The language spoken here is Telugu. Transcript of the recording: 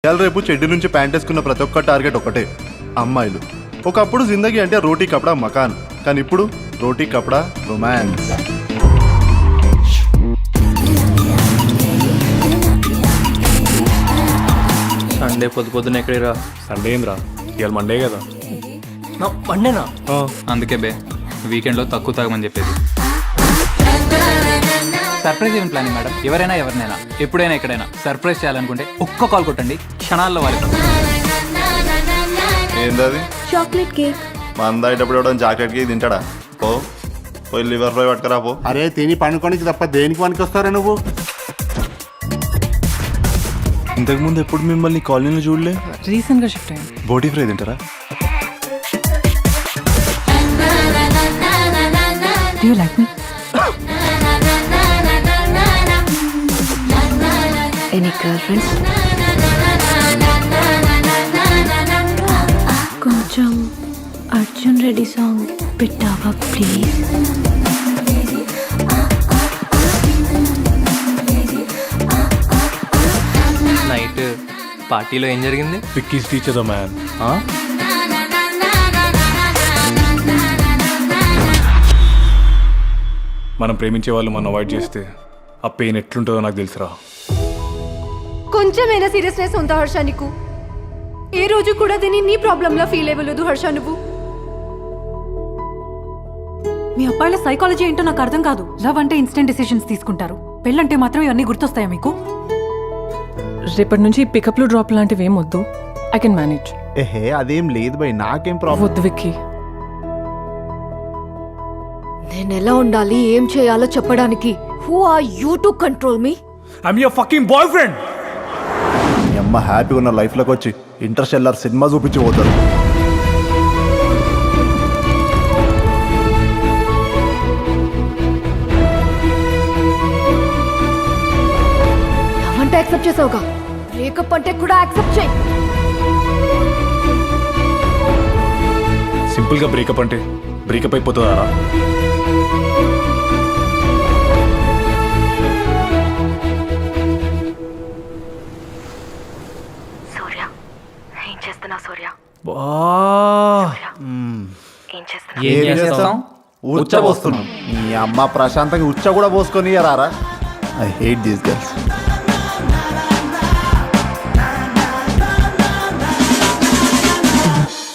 ఇవాళ రేపు చెడ్డి నుంచి ప్యాంట్ వేసుకున్న ప్రతి ఒక్క టార్గెట్ ఒకటే, అమ్మాయిలు. ఒకప్పుడు జిందగీ అంటే రోటీ కపడా మకాన్, కానీ ఇప్పుడు రోటీ కపడా రొమాన్స్. సండే పొద్దున ఎక్కడిరా? సండే ఏంద్రా, ఇవాళ మండే కదా. మండేనా? అందుకే బే వీకెండ్లో తక్కువ తాగమని చెప్పేది. Surprise event planning madam. ఎవరినైనా ఎప్పుడైనా ఎక్కడైనా సర్ప్రైజ్ చేయాలనుకుంటే ఒక్క కాల్ కొట్టండి, క్షణాల్లో వాళ్ళు. ఏందది? Chocolate cake. మందాయిటప్పుడు ఎవడో చాక్లెట్ కేక్ తింటాడా? పోయి లివర్ ఫ్రై పట్టుకరా పో. అరే తిని పండుకోనికి తప్ప దేనికి పనికి వస్తారా నువ్వు? ఇంతకుముందు ఎప్పుడు మిమ్మల్ని కాలనీలో చూడలే. రీసెంట్ గా షిఫ్ట్ అయ్యాను. బోటీ ఫ్రై తింటారా? Do you like me? Any girlfriends? కొంచెం అర్జున్ రెడ్డి సాంగ్ పెట్టావా ప్లీజ్? నైట్ పార్టీలో ఏం జరిగింది? పిక్కీస్ టీచర్ మ్యాన్. మనం ప్రేమించే వాళ్ళు మనం అవాయిడ్ చేస్తే ఆ పెయిన్ ఎట్లుంటుందో నాకు తెలుసురా. కొంచెమైనా సీరియస్నెస్ ఉందా హర్ష నీకు? ఏ రోజు కూడా దీన్ని నీ ప్రాబ్లంలా ఫీల్ అవ్వలేదు హర్ష నువ్వు. మీ అబ్బాయిల సైకాలజీ ఏంటో నాకు అర్థం కాదు. లవ్ అంటే ఇన్స్టెంట్ డిసిషన్స్ తీసుకుంటారు, పెళ్ళంటే మాత్రం ఇవన్నీ గుర్తొస్తాయా మీకు? రేపటి నుంచి పికప్లు డ్రాప్ లాంటివి ఏం వద్దు. I can manage. ఏహే అదేం లేదు బై, నాకేం ప్రాబ్లం వద్దు విక్కీ. నేను ఎలా ఉండాలి, ఏం చేయాలో చెప్పడానికి who are you to control me? I'm your fucking boyfriend. మీ అమ్మ హ్యాపీగా ఉన్న లైఫ్లోకి వచ్చి ఇంటర్స్టెల్లార్ సినిమా చూపించి పోతారు. లవ్ అంటే యాక్సెప్ట్ చేసావుగా, బ్రేకప్ అంటే కూడా యాక్సెప్ట్ చేయి. సింపుల్గా బ్రేకప్ అంటే బ్రేకప్ అయిపోతుందారా? సూర్య ఏం చేస్తున్నా? సూర్య ఏం చేస్తాం? ఉచ్చ పోస్తున్నాం. మీ అమ్మ ప్రశాంతంగా ఉచ్చ కూడా పోసుకొని రారా. I hate these girls.